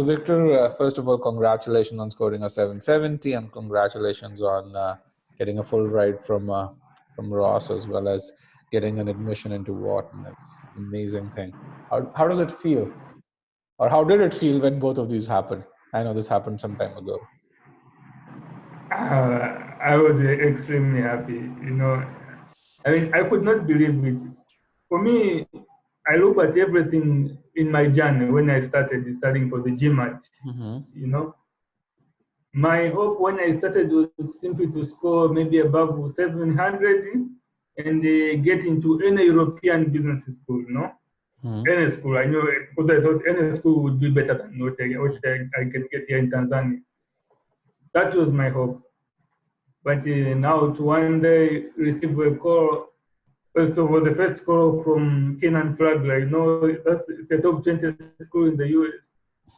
So Victor, first of all, congratulations on scoring a 770, and congratulations on getting a full ride from Ross, as well as getting an admission into Wharton. It's an amazing thing. How does it feel, or how did it feel when both of these happened? I know this happened some time ago. I was extremely happy. I mean, I could not believe it. For me, I look at everything in my journey when I started studying for the GMAT. My hope when I started was simply to score maybe above 700 and get into any European business school, Any school. I know, because I thought any school would be better than what I can get here in Tanzania. That was my hope. But now to one day receive a call, first of all, the first call from Kenan Flagler, that's a top 20 school in the US.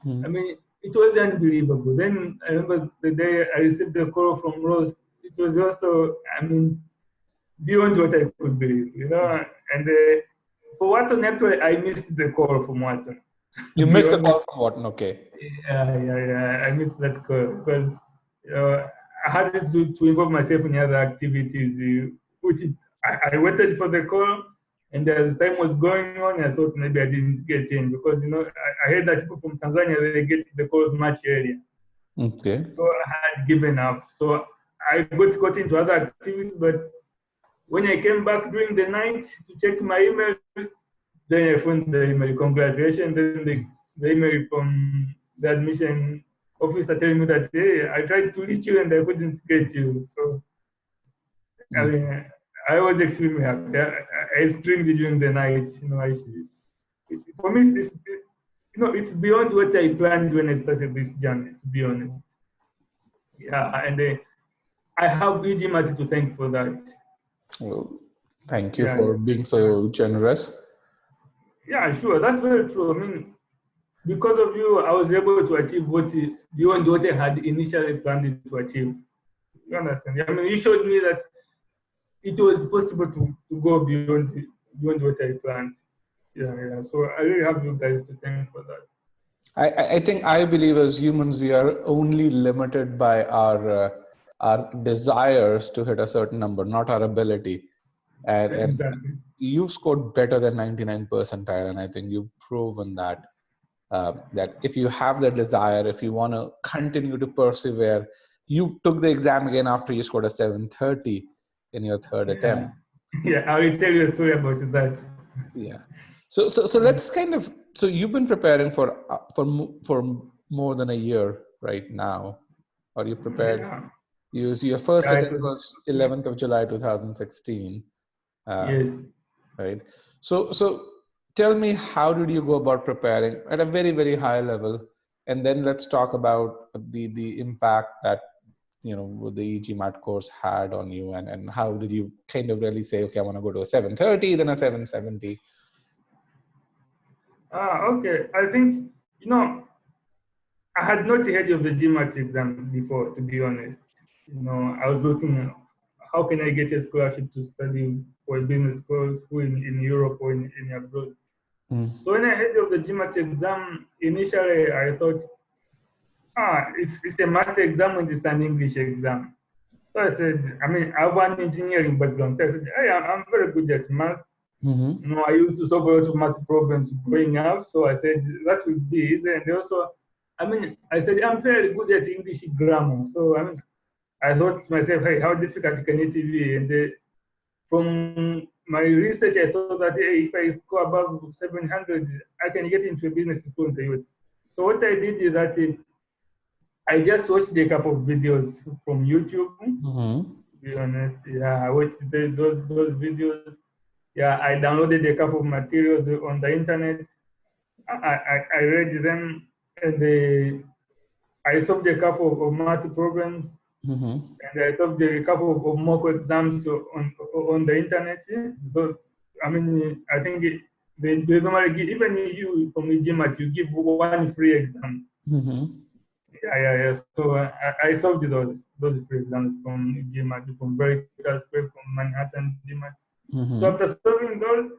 I mean, it was unbelievable. Then I remember the day I received the call from Ross, it was also, I mean, beyond what I could believe, And for Wharton, actually, I missed the call from Wharton. You missed the call from Wharton, okay. Yeah. I missed that call because I had to involve myself in other activities, which I waited for the call, and as time was going on, I thought maybe I didn't get in because, I heard that people from Tanzania, they get the calls much earlier. Okay. So I had given up. So I got into other activities, but when I came back during the night to check my emails, then I found the email, congratulations, then the email from the admission officer telling me that, hey, I tried to reach you and I couldn't get you. So, I mean, I was extremely happy. I screamed during the night. For me, it's beyond what I planned when I started this journey, to be honest. Yeah, and I have e-GMAT to thank for that. Well, thank you for being so generous. Yeah, sure. That's very true. I mean, because of you, I was able to achieve beyond what I had initially planned to achieve. You understand? I mean, you showed me that it was possible to go beyond what I planned. Yeah. So I really have you guys to thank for that. I believe as humans, we are only limited by our desires to hit a certain number, not our ability. And Exactly. You've scored better than 99 percentile, and I think you've proven that that if you have the desire, if you want to continue to persevere, you took the exam again after you scored a 730 in your third attempt. Yeah, I will tell you a story about that. Yeah. So let's so you've been preparing for more than a year right now, or you prepared? Yeah. Your first attempt was 11th of July 2016. Yes. Right. So tell me, how did you go about preparing at a very, very high level, and then let's talk about the impact that the e-GMAT course had on you, and how did you kind of really say, okay, I want to go to a 730, then a 770. Okay. I think I had not heard of the GMAT exam before, to be honest. I was looking, how can I get a scholarship to study for a business school in Europe or in abroad? So when I heard of the GMAT exam, initially I thought, it's a math exam and it's an English exam. So I said, I mean, I have an engineering background. So I said, hey, I'm very good at math. I used to solve a lot of math problems growing up. So I said, that would be easy. And also, I said, I'm very good at English grammar. So, I thought to myself, hey, how difficult can it be? And from my research, I saw that hey, if I score above 700, I can get into a business school in the US. So what I did is that I just watched a couple of videos from YouTube. To be honest, I watched those videos. I downloaded a couple of materials on the internet. I read them, and I solved a couple of math problems, and I solved a couple of mock exams on the internet. So, I think they normally give, even you from the GMAT, you give one free exam. Yeah. So I solved those free exams from GMAT, from Veritas, from Manhattan GMAT. So after solving those,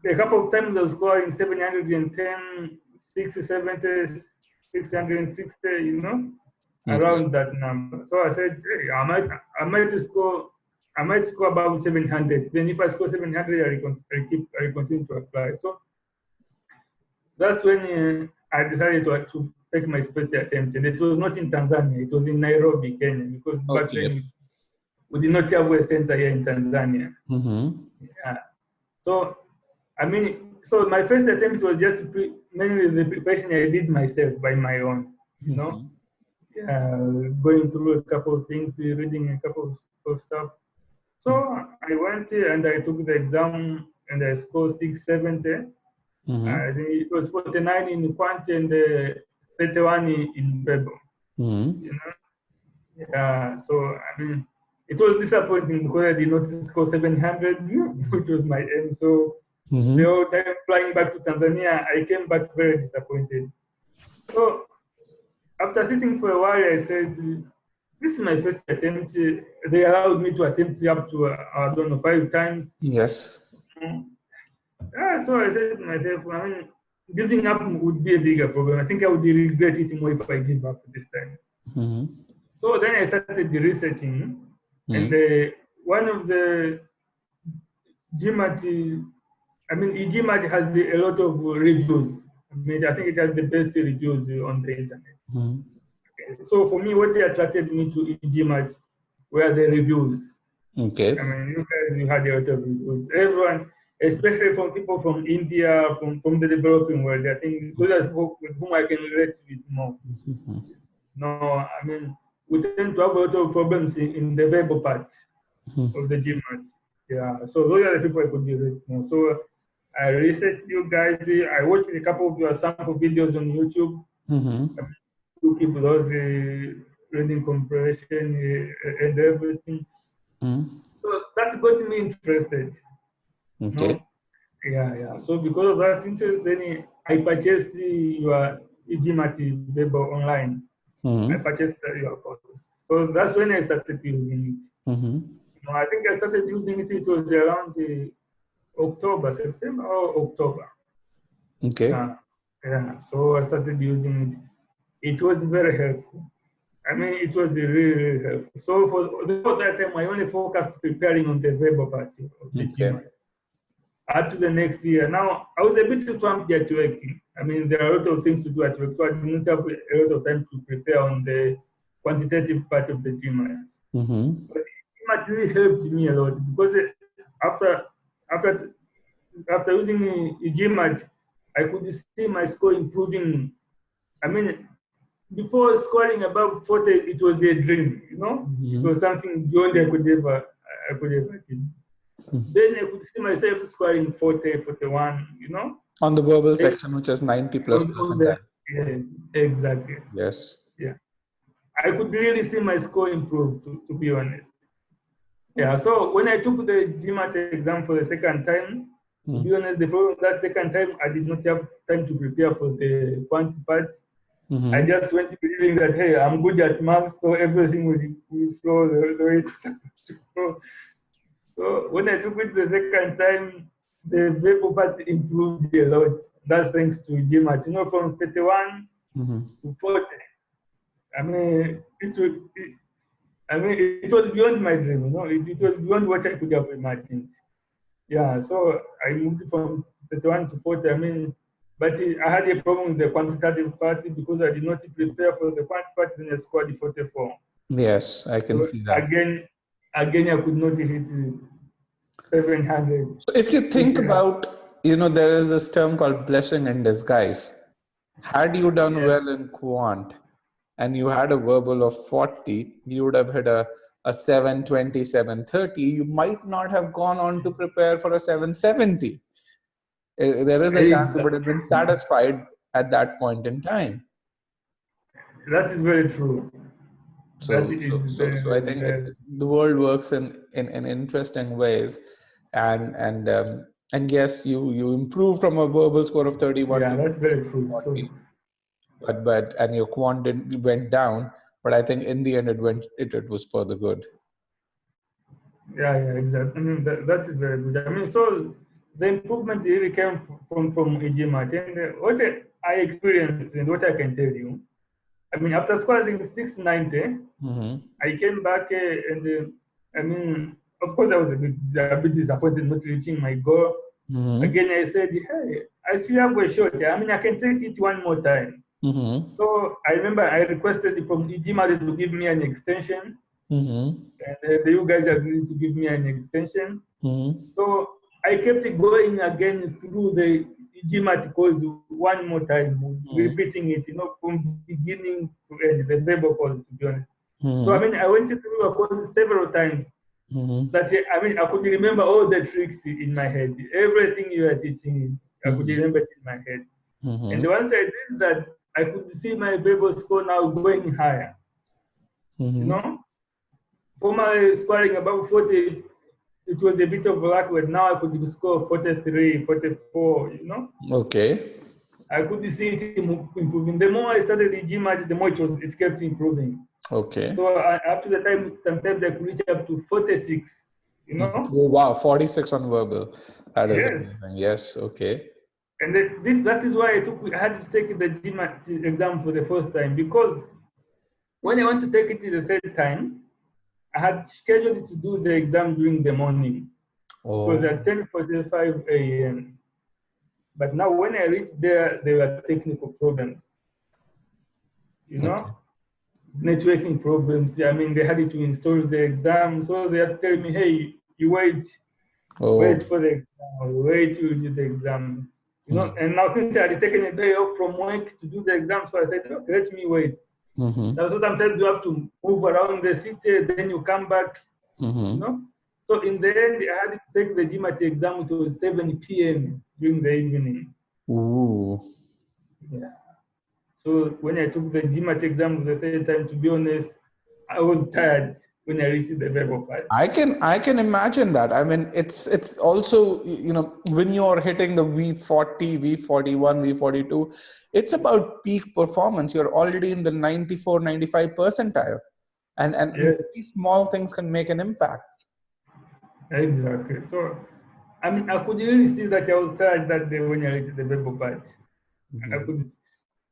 a couple of times I was scoring 710, 670, 660, around that number. So I said, hey, I might score about 700. Then if I score 700, I continue to apply. So that's when I decided to take my first attempt. And it was not in Tanzania, it was in Nairobi, Kenya, because back then we did not have a center here in Tanzania. Yeah. So, so my first attempt was just mainly the preparation I did myself by my own, going through a couple of things, reading a couple of stuff. So I went and I took the exam and I scored 670. I think it was 49 in Quant and 31 in Bebo. Yeah, so it was disappointing because I did not score 700, which was my aim. So the whole time flying back to Tanzania, I came back very disappointed. So after sitting for a while, I said, this is my first attempt. They allowed me to attempt up to, I don't know, 5 times. Yes. Yeah, so I said to myself, giving up would be a bigger problem. I think I would regret it more if I give up this time. So then I started the researching, and one of the GMAT, e-GMAT has a lot of reviews. I think it has the best reviews on the internet. So for me, what attracted me to e-GMAT were the reviews. Okay. You had a lot of reviews. Everyone, especially from people from India, from the developing world, I think those are people with whom I can relate with more. No, we tend to have a lot of problems in the verbal part of the GMAT. Yeah, so those are the people I could relate more. So I researched you guys. I watched a couple of your sample videos on YouTube. To keep those reading comprehension and everything. So that got me interested. Okay. Yeah. So because of that interest, then I purchased your e-GMAT paper online. I purchased your courses. So that's when I started using it. I think I started using it, it was around September or October. Okay. Yeah, so I started using it. It was very helpful. It was really, really helpful. So for that time, I only focused preparing on the verbal part of the GMAT. Up to the next year. Now, I was a bit swamped at work. There are a lot of things to do at work, so I did not have a lot of time to prepare on the quantitative part of the GMAT. But GMAT really helped me a lot because after using GMAT, I could see my score improving. Before scoring above 40, it was a dream, It was something beyond I could ever do. Then I could see myself scoring 40, 41, On the verbal section, which is 90 plus percentile. Yeah, exactly. Yes. Yeah. I could really see my score improve, to be honest. Yeah, so when I took the GMAT exam for the second time, to be honest, the problem that second time, I did not have time to prepare for the quant part. I just went believing that, hey, I'm good at math, so everything will flow the way it's supposed to go. So when I took it the second time, the verbal part improved a lot. That's thanks to GMAT. From 31 to 40. It was beyond my dream. It was beyond what I could have imagined. Yeah, so I moved from 31 to 40. But I had a problem with the quantitative part because I did not prepare for the quant part, then I scored 44. Yes, I can see that. Again, I could not hit 700. So if you think about, there is this term called blessing in disguise. Had you done well in quant and you had a verbal of 40, you would have hit a 720, 730. You might not have gone on to prepare for a 770. There is a chance you would have been satisfied at that point in time. That is very true. So I think the world works in interesting ways, and yes, you improve from a verbal score of 31. Yeah, that's very true. 40, but and your quant went down, but I think in the end it was for the good. Yeah, exactly. That is very good. So the improvement really came from e-GMAT. And I experienced and what I can tell you. I mean, after scoring 690, I came back and I mean, of course, I was a bit disappointed not reaching my goal. Again, I said, hey, I still have a shot. I mean, I can take it one more time. So I remember I requested from e-GMAT to give me an extension, and you guys agreed to give me an extension. So I kept going again through the e-GMAT course one more time, repeating it, from beginning to end, the verbal course, to be honest. So, I mean, I went through a course several times that, I mean, I could remember all the tricks in my head. Everything you were teaching, I could remember it in my head. And once I did that, I could see my verbal score now going higher. Formerly scoring above 40, it was a bit of luck, but now I could score 43, 44, Okay. I could see it improving. The more I started the e-GMAT, the more it kept improving. Okay. So up to the time, sometimes I could reach up to 46, Oh, wow, 46 on verbal. That is amazing. Yes, okay. And that is why I had to take the e-GMAT exam for the first time, because when I went to take it the third time, I had scheduled to do the exam during the morning. It was at 10:45 a.m. But now when I reached there were technical problems. Networking problems. I mean, they had to install the exam. So they had to tell me, hey, you wait for the exam, wait till you do the exam. And now since I had taken a day off from work to do the exam, so I said, okay, let me wait. So sometimes you have to move around the city, then you come back, So in the end, I had to take the e-GMAT exam. It was 7 p.m. during the evening. Ooh. Yeah. So when I took the e-GMAT exam the third time, to be honest, I was tired when I reached the verbal part. I can imagine that. I mean, it's also, when you're hitting the V40, V41, V42, it's about peak performance. You're already in the 94, 95 percentile. And these small things can make an impact. Exactly. So, I mean, I could really see that I was tired that day when I reached the verbal part. I could,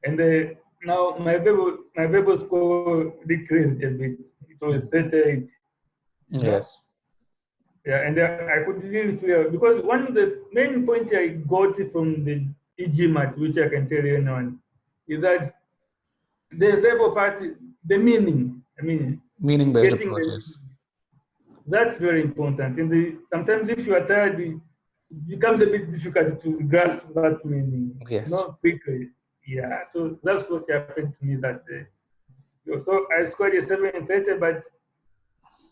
and now my verbal score decreased a bit. It was 38. Yes. Yeah, and I could really feel, because one of the main points I got from the e-GMAT, which I can tell you now, is that the verbal part, the meaning. I mean, meaning-based getting approaches. That's very important. Sometimes if you are tired, it becomes a bit difficult to grasp that meaning. Yes. Not quickly. Yeah. So that's what happened to me that day. So I scored a 730, but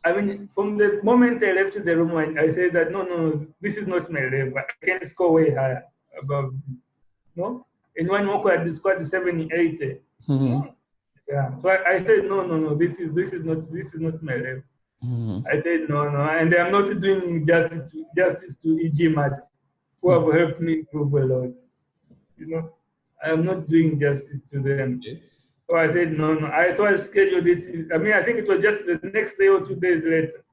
I mean, from the moment I left the room, I said that no, this is not my level. I can score way higher above this. No? In one walk, I scored 780. Yeah. So I said no, this is not my level. I said no, and I'm not doing justice to e-GMAT, who have helped me improve a lot. I'm not doing justice to them. So I said no. So I scheduled it. I mean, I think it was just the next day or 2 days later.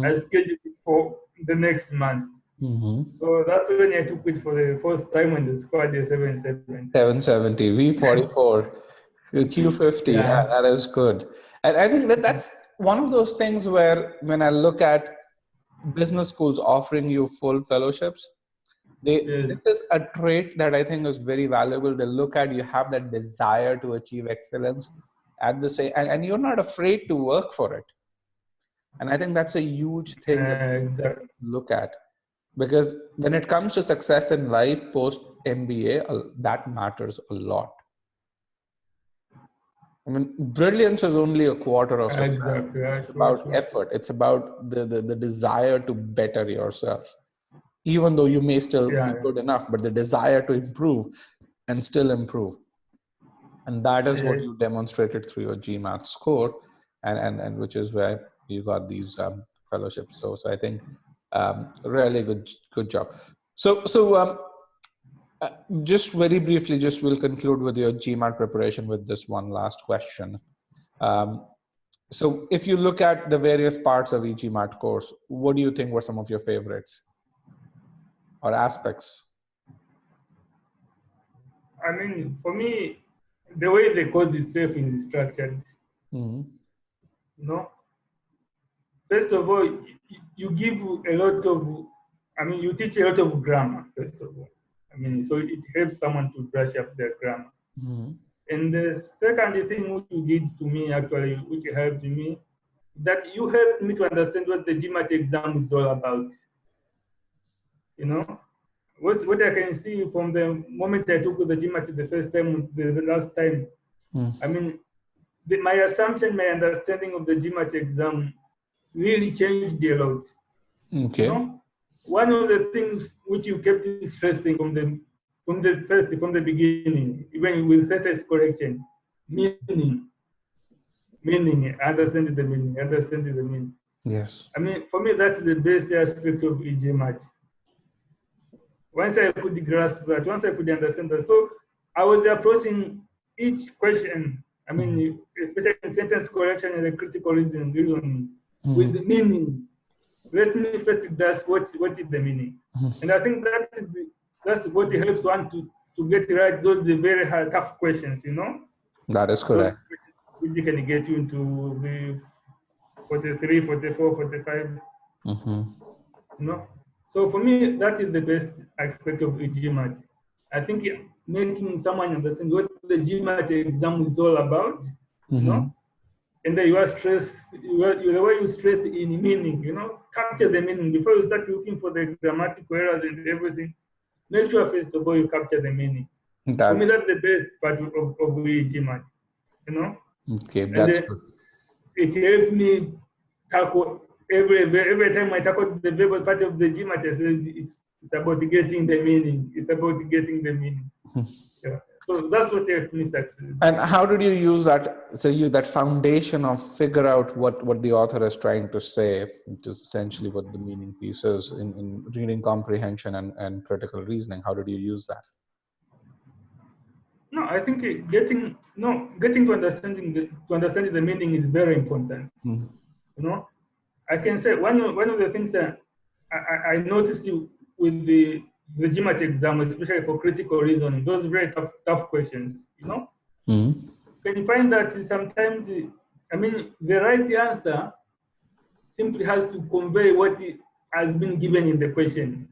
I scheduled it for the next month. So that's when I took it for the first time when the squad is 770. 770, V44, Q50. Yeah, that is good. And I think that's one of those things where when I look at business schools offering you full fellowships, this is a trait that I think is very valuable. They look at, you have that desire to achieve excellence at the same, and you're not afraid to work for it. And I think that's a huge thing to look at, because when it comes to success in life post MBA, that matters a lot. I mean, brilliance is only a quarter of success. It's about effort. It's about the desire to better yourself. Even though you may still be good enough, but the desire to improve and still improve. And that is what you demonstrated through your GMAT score, and which is where you got these fellowships. So I think really good job. So just very briefly, we'll conclude with your GMAT preparation with this one last question. So if you look at the various parts of e-GMAT course, what do you think were some of your favorites or aspects? I mean, for me, the way the code itself is structured, Mm-hmm. you know, first of all, you give a lot of, I mean, you teach a lot of grammar, first of all. I mean, so it helps someone to brush up their grammar. Mm-hmm. And the second thing which you did to me, actually, which helped me, that you helped me to understand what the GMAT exam is all about. You know, what I can see from the moment I took the GMAT the first time, the last time, I mean, my assumption, my understanding of the GMAT exam really changed a lot. You Okay. know, one of the things which you kept stressing from the beginning, even with latest correction, meaning, understanding the meaning, understanding the meaning. Yes. I mean, for me, that's the best aspect of e-GMAT. Once I could grasp that, once I could understand that, so I was approaching each question. I mean, especially in sentence correction and the critical reasoning with the meaning. Let me first grasp what is the meaning, and I think that's what helps one to get right those the very hard, tough questions. You know, That is those correct. questions which can get you into the 43, 44, 45. Mm-hmm. You know, so for me, that is the best aspect of the GMAT. I think making someone understand what the GMAT exam is all about, you know, and then the way you stress in meaning, you know, capture the meaning before you start looking for the grammatical errors and everything. Make sure first of all you capture the meaning. For me, That that's the best part of the GMAT, you know, okay. and That's then good. it helped me tackle every time I tackle the verbal part of the GMAT, I say it's about getting the meaning. It's about getting the meaning. Yeah. So that's what helped me succeed. And how did you use that? So you that foundation of figure out what the author is trying to say, which is essentially what the meaning piece is in reading comprehension and critical reasoning. How did you use that? No, I think getting to understanding the meaning is very important. Mm. You know, I can say one of the things that I noticed with the GMAT exam, especially for critical reasoning, those very tough questions. You know, Mm. can you find that sometimes, I mean, the right answer simply has to convey what has been given in the question.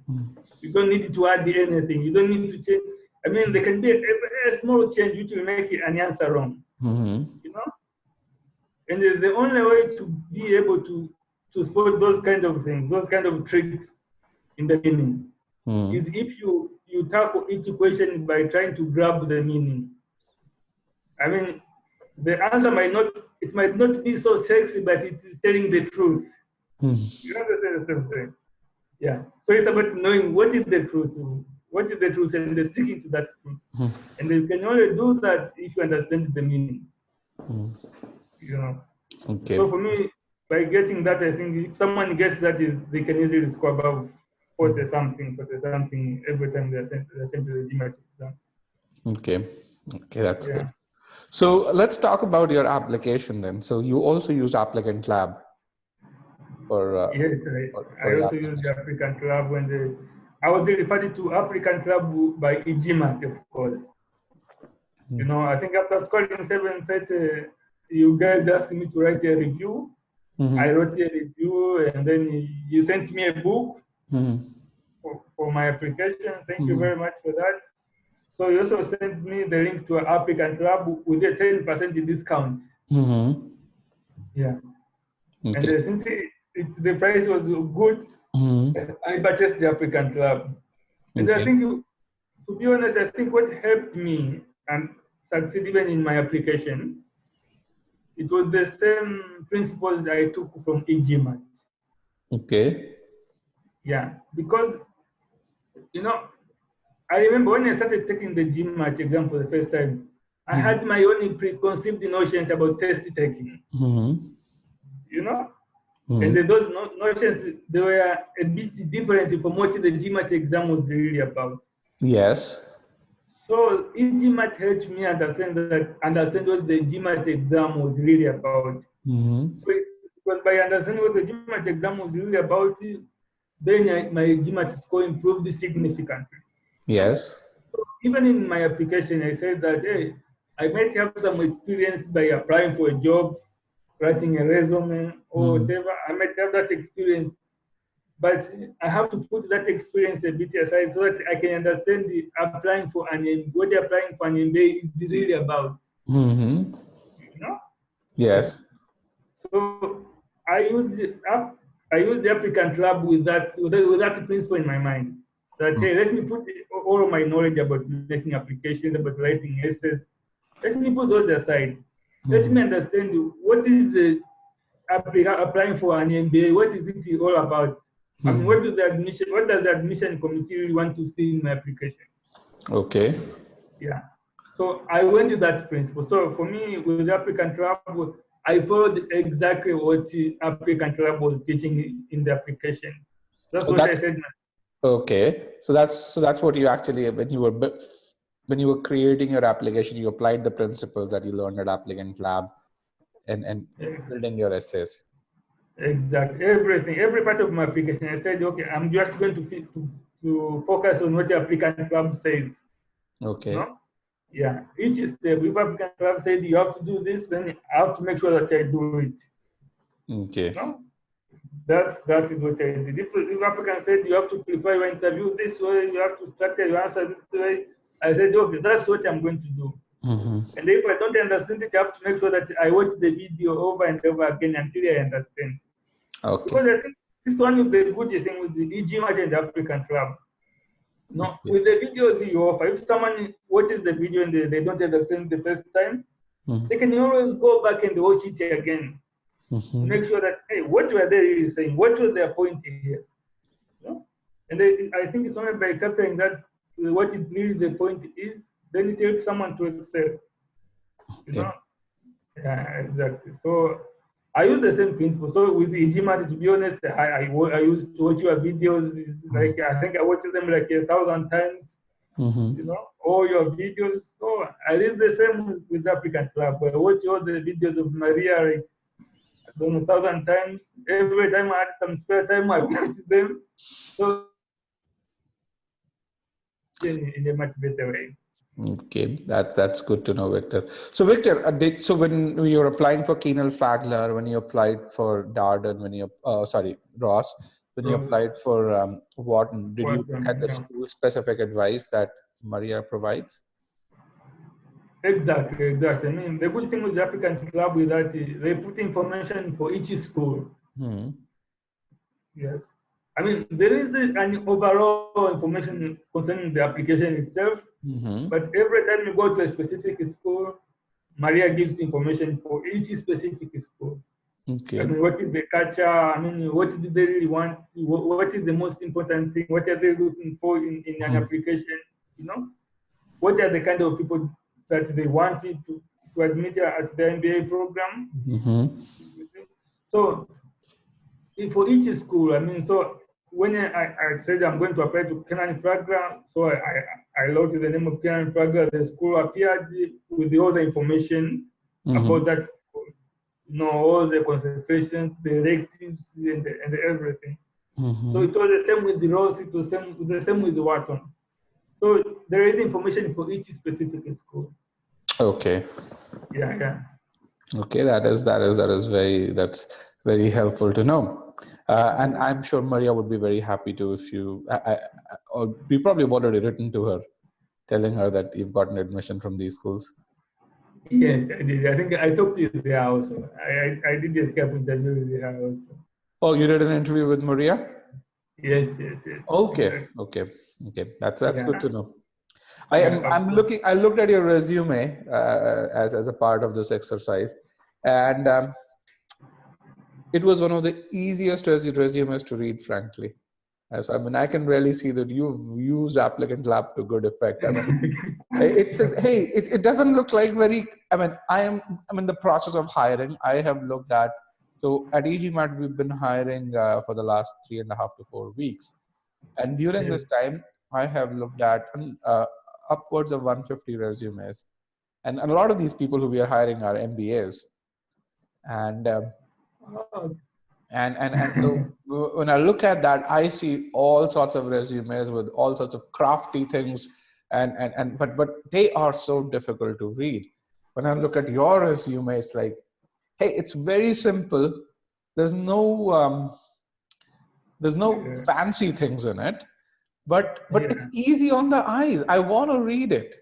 You don't need to add anything. You don't need to change. I mean, there can be a small change which will make an answer wrong. Mm-hmm. You know, and the only way to be able to spot those kind of things, those kind of tricks in the meaning, Mm. is if you tackle each question by trying to grab the meaning. I mean, the answer might not be so sexy, but it is telling the truth. You understand what I'm saying? Yeah. So it's about knowing what is the truth, and then sticking to that truth. And you can only do that if you understand the meaning. You know. Okay. So for me, by getting that, I think if someone gets that, they can easily score above 40 something every time they attempt the GMAT exam. Okay. Okay, that's Yeah. good. So let's talk about your application then. So you also used Applicant Lab Yes, for I your also use the application. applicant lab I was referred to applicant lab by e-GMAT, of course. You know, I think after scoring 730, you guys asked me to write a review. I wrote a review, and then you sent me a book for my application. Thank you very much for that. So you also sent me the link to an applicant lab with a 10% discount. Yeah. And Okay. since the price was good, I purchased the applicant lab. And I Okay. think, to be honest, I think what helped me and succeed even in my application, it was the same principles I took from e-GMAT. Okay. Yeah, because, you know, I remember when I started taking the GMAT exam for the first time, I had my own preconceived notions about test taking, you know? And those notions, they were a bit different from what the GMAT exam was really about. Yes. So e-GMAT helped me understand what the GMAT exam was really about. So it was by understanding what the GMAT exam was really about, then my GMAT score improved significantly. Yes. So even in my application, I said that, hey, I might have some experience by applying for a job, writing a resume or whatever. I might have that experience, but I have to put that experience a bit aside so that I can understand applying for what applying for an MBA is really about. Mm-hmm. You know? Yes. So I use the applicant lab with that principle in my mind. That hey, let me put all of my knowledge about making applications, about writing essays. Let me put those aside. Let me understand what is the applying for an MBA. What is it all about? I mean, what does the admission committee really want to see in my application? Okay. Yeah. So I went to that principle. So for me, with the applicant lab, I followed exactly what the applicant lab was teaching in the application. That's what I said. Okay. So that's what you actually, when you were creating your application, you applied the principles that you learned at applicant lab and building your essays. Exactly. Everything, every part of my application, I said, okay, I'm just going to focus on what the applicant lab says. Okay. You know? Yeah. Each step, if applicant lab said you have to do this, then I have to make sure that I do it. Okay. You know? That is what I did. If applicant said you have to prepare your interview this way, you have to structure your answer this way, I said, okay, that's what I'm going to do. And if I don't understand it, I have to make sure that I watch the video over and over again until I understand. Okay. Because I think this one of the good thing with the e-GMAT and the applicant lab. No, with the videos you offer, if someone watches the video and they don't understand the first time, they can always go back and watch it again. To make sure that, hey, what were they really saying? What was their point here? You know? And I think it's only by capturing that, what it really the point is, then it helps someone to excel. You know? Yeah, exactly. So I use the same principle. So with the e-GMAT, to be honest, I used to watch your videos. It's like I think I watched them like 1,000 times. You know, all your videos. So I did the same with the applicant lab. I watch all the videos of Maria like, I don't know, 1,000 times. Every time I had some spare time, I watched them. So in a much better way. Okay, that's good to know, Victor. So, Victor, so when you were applying for Kienel-Flagler, when you applied for Darden, Ross, when you applied for Wharton, did you get the school-specific advice that Maria provides? Exactly. I mean, the good thing with the applicant club is that they put information for each school. Yes. I mean, there is an overall information concerning the application itself, but every time you go to a specific school, Maria gives information for each specific school. Okay. I mean, what is the culture? I mean, what do they really want? What is the most important thing? What are they looking for in an application? You know, what are the kind of people that they wanted to admit at the MBA program? So, for each school, I mean, so when I said I'm going to apply to Kienel-Flagler, so I logged the name of Kienel-Flagler, the school appeared with all the information about that school. You know, all the concentrations, the electives, and everything. So it was the same with the Ross, it was the same with the Wharton. So there is information for each specific school. Okay. Yeah. Okay, that's very helpful to know. And I'm sure Maria would be very happy to if you, or you probably have already written to her, telling her that you've gotten admission from these schools. Yes, I did. I think I talked to you there also. I did a Skype interview with her also. Oh, you did an interview with Maria? Yes. Okay, exactly. Okay. That's good to know. I looked at your resume as a part of this exercise, and it was one of the easiest resumes to read, frankly. So, I mean, I can really see that you've used applicant lab to good effect. I mean, it says, hey, it doesn't look like very, I mean, I'm in the process of hiring. I have looked at, so at e-GMAT, we've been hiring for the last 3.5 to 4 weeks. And during this time, I have looked at upwards of 150 resumes. And a lot of these people who we are hiring are MBAs. And so when I look at that, I see all sorts of resumes with all sorts of crafty things But they are so difficult to read. When I look at your resume, it's like, hey, it's very simple. There's no Yeah. fancy things in it, but it's Yeah. easy on the eyes. I want to read it.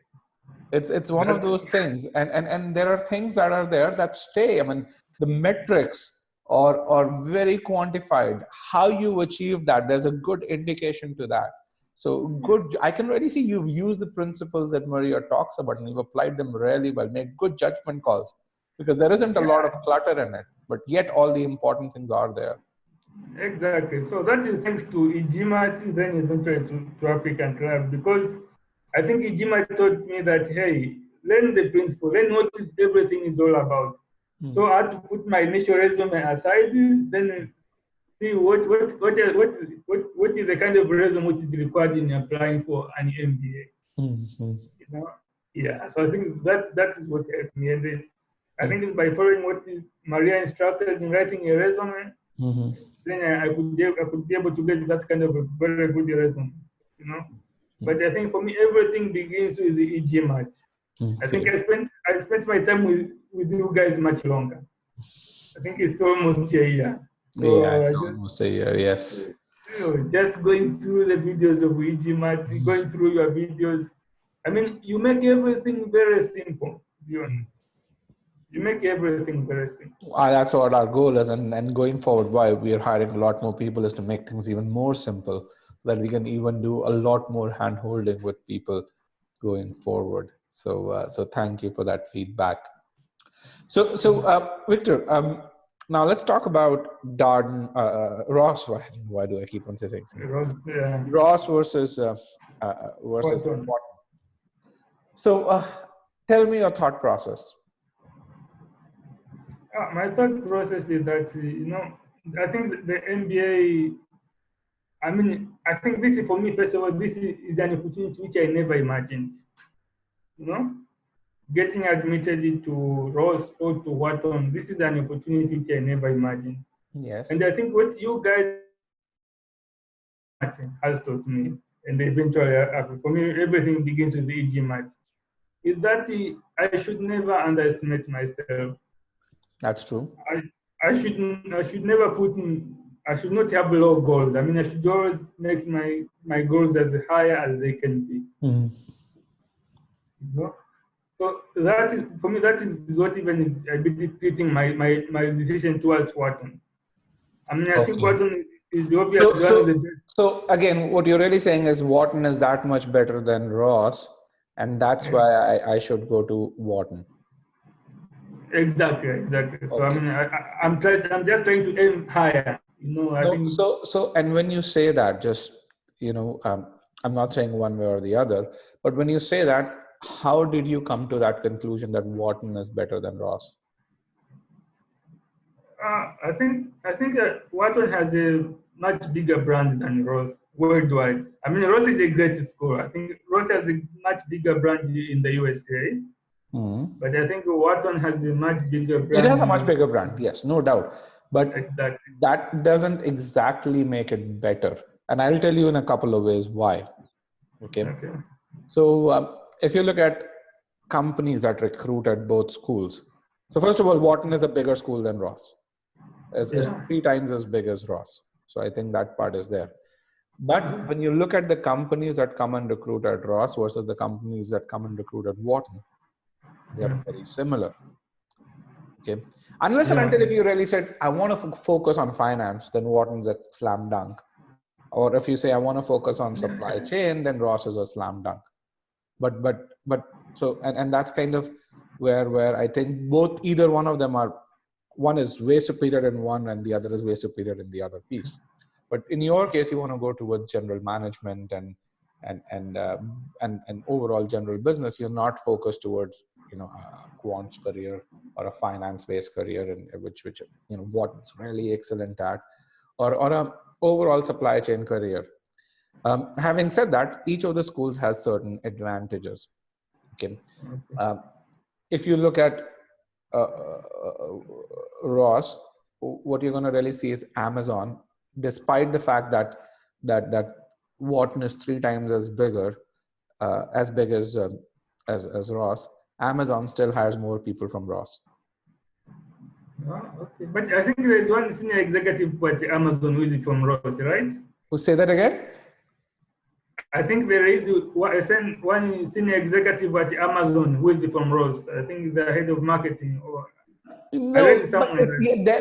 It's one of That, those things, and there are things that are there that stay. I mean, the metrics are very quantified. How you achieve that, there's a good indication to that. So good. I can really see you've used the principles that Maria talks about, and you've applied them really well. Made good judgment calls because there isn't a lot of clutter in it, but yet all the important things are there. exactly. So that is thanks to e-GMAT, then eventually to applicant lab, because I think e-GMAT taught me that, hey, learn the principle, learn what everything is all about. So I had to put my initial resume aside, then see what is the kind of resume which is required in applying for an MBA. Mm-hmm. You know, yeah. So I think that is what helped me, and then I think it's by following what Maria instructed in writing a resume, Mm-hmm. then I could be able to get that kind of a very good resume. You know, but I think for me everything begins with the e-GMAT. I think Okay. I spent my time with you guys much longer. I think it's almost a year. Yeah, So I it's just almost a year. Yes. just going through the videos of e-GMAT, going through your videos. I mean, you make everything very simple. To be honest. You make everything very simple. That's what our goal is, and going forward, why we are hiring a lot more people is to make things even more simple, so that we can even do a lot more hand holding with people going forward. So thank you for that feedback. So Victor, now let's talk about Darden Ross. Why do I keep on saying Ross, Ross versus versus Quant. what? So tell me your thought process. My thought process is that I think the MBA. I mean, I think this is for me. First of all, this is an opportunity which I never imagined. You know, getting admitted into Ross or to Wharton, this is an opportunity which I never imagined. Yes. And I think what you guys has taught me, and eventually, for me, everything begins with the e-GMAT, is that I should never underestimate myself. That's true. I should never I should not have low goals. I mean, I should always make my goals as high as they can be. Mm. You know? So that is for me. That is what even is a bit dictating my decision towards Wharton. I mean, I think Okay. Wharton is obviously So, one of the so, best. so again, what you're really saying is Wharton is that much better than Ross, and that's why I should go to Wharton. Exactly. So I Okay. mean, I'm just trying to aim higher. You know, I No, think so, and when you say that, just, I'm not saying one way or the other, but when you say that, how did you come to that conclusion that Wharton is better than Ross? I think Wharton has a much bigger brand than Ross worldwide. I mean, Ross is a great school. I think Ross has a much bigger brand in the USA, Mm. but I think Wharton has a much bigger It brand has a in much the bigger brand, yes, no doubt. But exactly. that doesn't exactly make it better. And I'll tell you in a couple of ways why. Okay. Okay. So if you look at companies that recruit at both schools, so first of all, Wharton is a bigger school than Ross. Is Yeah. 3 times as big as Ross. So I think that part is there. But when you look at the companies that come and recruit at Ross versus the companies that come and recruit at Wharton, they are very similar. Okay. Unless and Yeah. until if you really said, I want to focus on finance, then Wharton's a slam dunk. Or if you say, I want to focus on supply chain, then Ross is a slam dunk. But so, and that's kind of where I think either one of them are, one is way superior in one and the other is way superior in the other piece. But in your case, you want to go towards general management and overall general business. You're not focused towards a quant's career or a finance based career, in which Wharton's really excellent at, or a overall supply chain career. Having said that, each of the schools has certain advantages. Okay, if you look at Ross, what you're going to really see is Amazon, despite the fact that Wharton is 3 times as bigger. as big as Ross, Amazon still hires more people from Ross. Okay. But I think there is one senior executive at Amazon who is from Ross, right? Who say that again? I think there is one senior executive at Amazon who is from Ross. I think the head of marketing. Or I No, read but somewhere.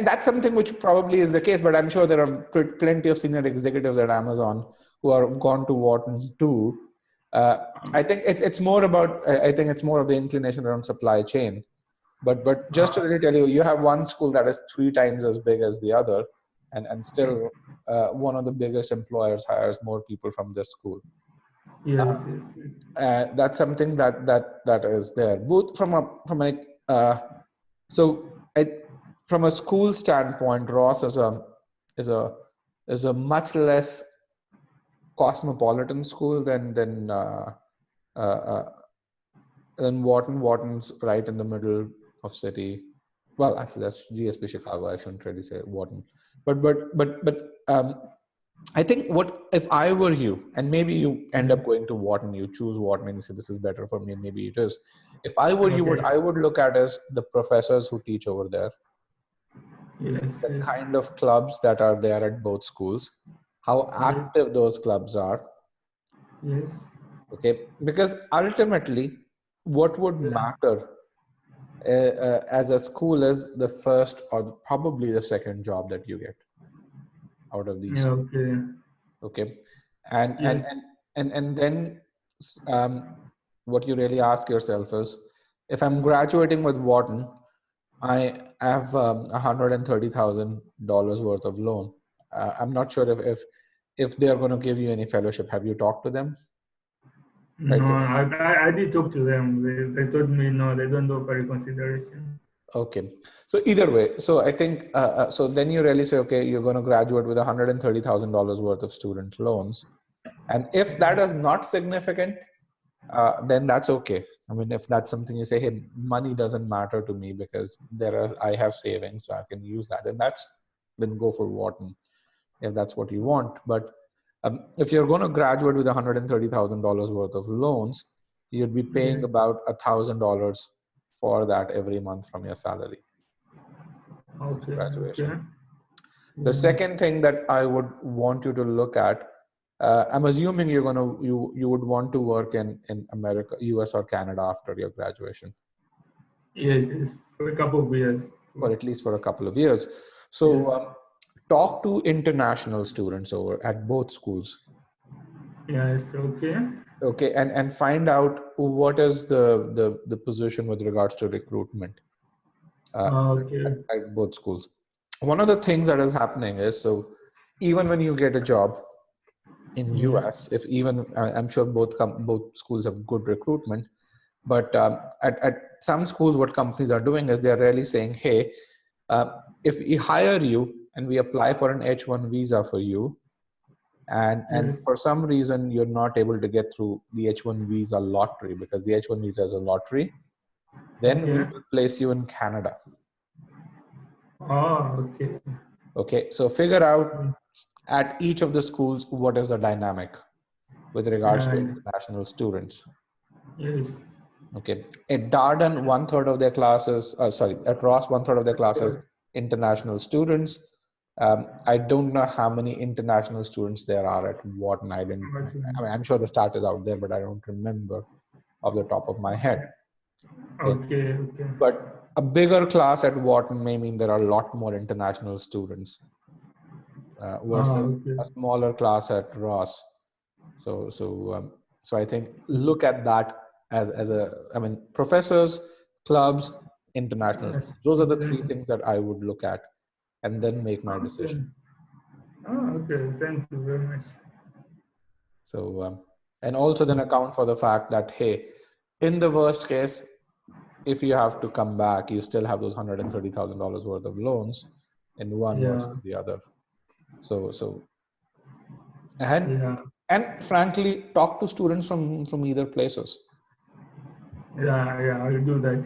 that's something which probably is the case. But I'm sure there are plenty of senior executives at Amazon who are gone to Wharton too. I think it's more about. I think it's more of the inclination around supply chain. But just to really tell you, you have one school that is 3 times as big as the other, and still one of the biggest employers hires more people from this school. Yes, That's something that is there. Both from from a school standpoint, Ross is a much less cosmopolitan school than Wharton. Wharton's right in the middle of city. Well, actually, that's GSP Chicago. I shouldn't really say Wharton, but I think what if I were you, and maybe you end up going to Wharton, you choose Wharton, and you say this is better for me. Maybe it is. If I were you, what I would look at is the professors who teach over there, yes, the kind of clubs that are there at both schools, how active those clubs are. Yes. Okay, because ultimately, what would matter as a school is the first or probably the second job that you get out of these. Okay. Okay, and Yes. and then what you really ask yourself is, if I'm graduating with Wharton, I have $130,000 worth of loan. I'm not sure if they are going to give you any fellowship. Have you talked to them? No, I did talk to them. They told me no, they don't offer reconsideration. Okay, so either way, so I think so then you really say, okay, you're going to graduate with $130,000 worth of student loans, and if that is not significant, then that's okay. I mean, if that's something you say, hey, money doesn't matter to me because I have savings, so I can use that, and then go for Wharton if that's what you want. But if you're going to graduate with $130,000 worth of loans, you'd be paying about $1,000 for that every month from your salary. Okay. Graduation. Okay. The second thing that I would want you to look at, I'm assuming you would want to work in America, US or Canada after your graduation. Yes, for a couple of years. Or at least for a couple of years. So talk to international students over at both schools. Yes, okay. Okay, and find out what is the position with regards to recruitment at both schools. One of the things that is happening is, so even when you get a job in US, if even I'm sure both schools have good recruitment, but at some schools, what companies are doing is they're really saying, hey, if we hire you and we apply for an H-1 visa for you, and for some reason you're not able to get through the H-1 visa lottery, because the H-1 visa is a lottery, then we will place you in Canada. Okay. Okay, so figure out at each of the schools what is the dynamic with regards to international students. Yes. Okay, at Darden, 1/3 of their classes, at Ross, 1/3 of their classes, international students. I don't know how many international students there are at Wharton. I mean, I'm sure the stat is out there, but I don't remember off the top of my head. Okay. But a bigger class at Wharton may mean there are a lot more international students versus a smaller class at Ross. So I think look at that as professors, clubs, international. Those are the 3 things that I would look at, and then make my decision. Okay. Thank you very much. So and also then account for the fact that, hey, in the worst case, if you have to come back, you still have those $130,000 worth of loans in one versus the other. And frankly, talk to students from either places. Yeah, I'll do that.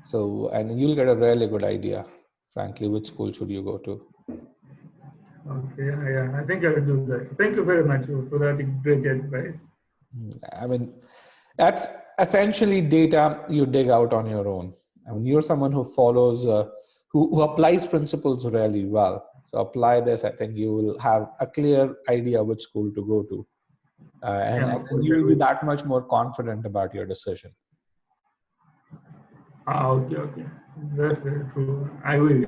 So, and you'll get a really good idea, frankly, which school should you go to. Okay, yeah, I think I'll do that. Thank you very much for that great advice. I mean, That's essentially data you dig out on your own. I mean, you're someone who follows, who applies principles really well. So apply this. I think you will have a clear idea which school to go to. And you will be that much more confident about your decision. Okay. That's very true. I will.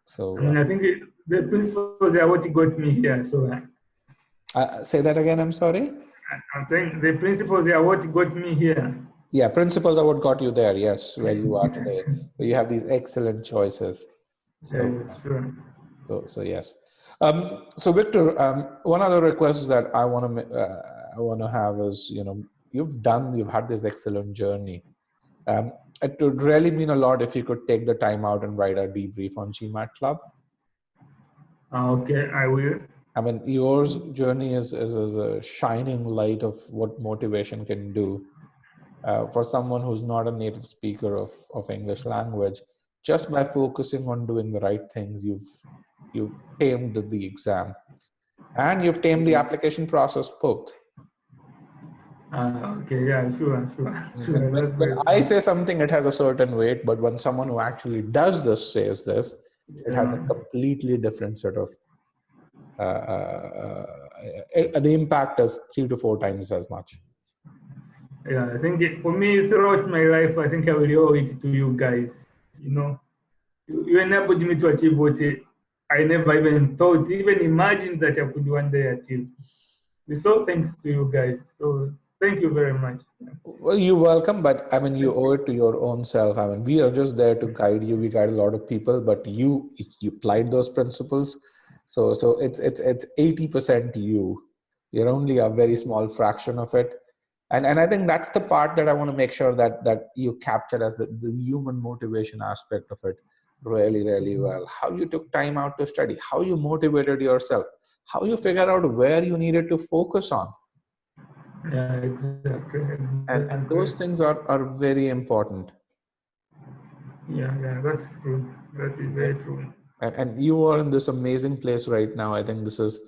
So, I mean, I think the principles are what got me here. So say that again, I'm sorry? I'm saying the principles are what got me here. Yeah, principles are what got you there, yes, where you are today. So you have these excellent choices. So, Yeah, sure. So yes. So Victor, one other request that I want to have is, you've had this excellent journey. It would really mean a lot if you could take the time out and write a debrief on GMAT Club. Okay, I will. I mean, yours journey is a shining light of what motivation can do for someone who's not a native speaker of English language. Just by focusing on doing the right things, you've tamed the exam and you've tamed the application process both. Okay, yeah, sure. And when I say something, it has a certain weight, but when someone who actually does this says this, it has a completely different sort of the impact is 3 to 4 times as much. Yeah, I think for me, throughout my life, I think I will owe it to you guys. You enabled me to achieve what I never even thought, even imagined that I could one day achieve. So thanks to you guys. So thank you very much. Well, you're welcome, but I mean, you owe it to your own self. I mean, we are just there to guide you. We guide a lot of people, but you applied those principles. So it's 80% you. You're only a very small fraction of it. And I think that's the part that I want to make sure that you capture as the human motivation aspect of it really, really well. How you took time out to study, how you motivated yourself, how you figured out where you needed to focus on. Yeah, exactly. And those things are very important. Yeah, that's true. That is very true. And you are in this amazing place right now. I think this is,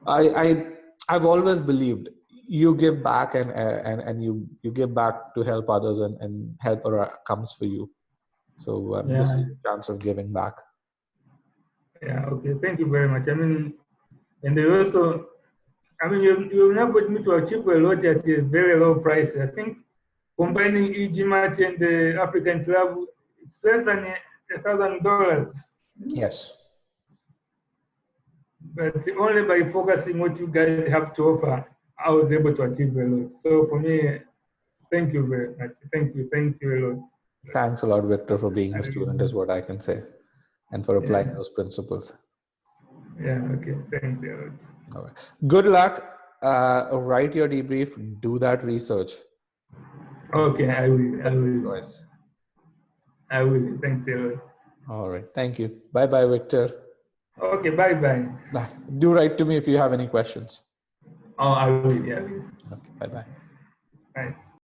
I've always believed you give back and you give back to help others and help comes for you. So this is a chance of giving back. Yeah, okay. Thank you very much. I mean, and they also, I mean, you enabled me to achieve a lot at a very low price. I think combining e-GMAT and the African Club, it's less than $1,000. Yes. But only by focusing what you guys have to offer, I was able to achieve a lot. So for me, thank you very much. Thank you a lot. Thanks a lot, Victor, for being a student is what I can say, and for applying those principles. Yeah, okay. Thanks a lot. All right. Good luck. Write your debrief. Do that research. Okay, I will. I will. Thanks a lot. All right. Thank you. Bye-bye, Victor. Okay, bye-bye. Do write to me if you have any questions. Oh, I will. Yeah, I will. Okay, bye-bye. Bye.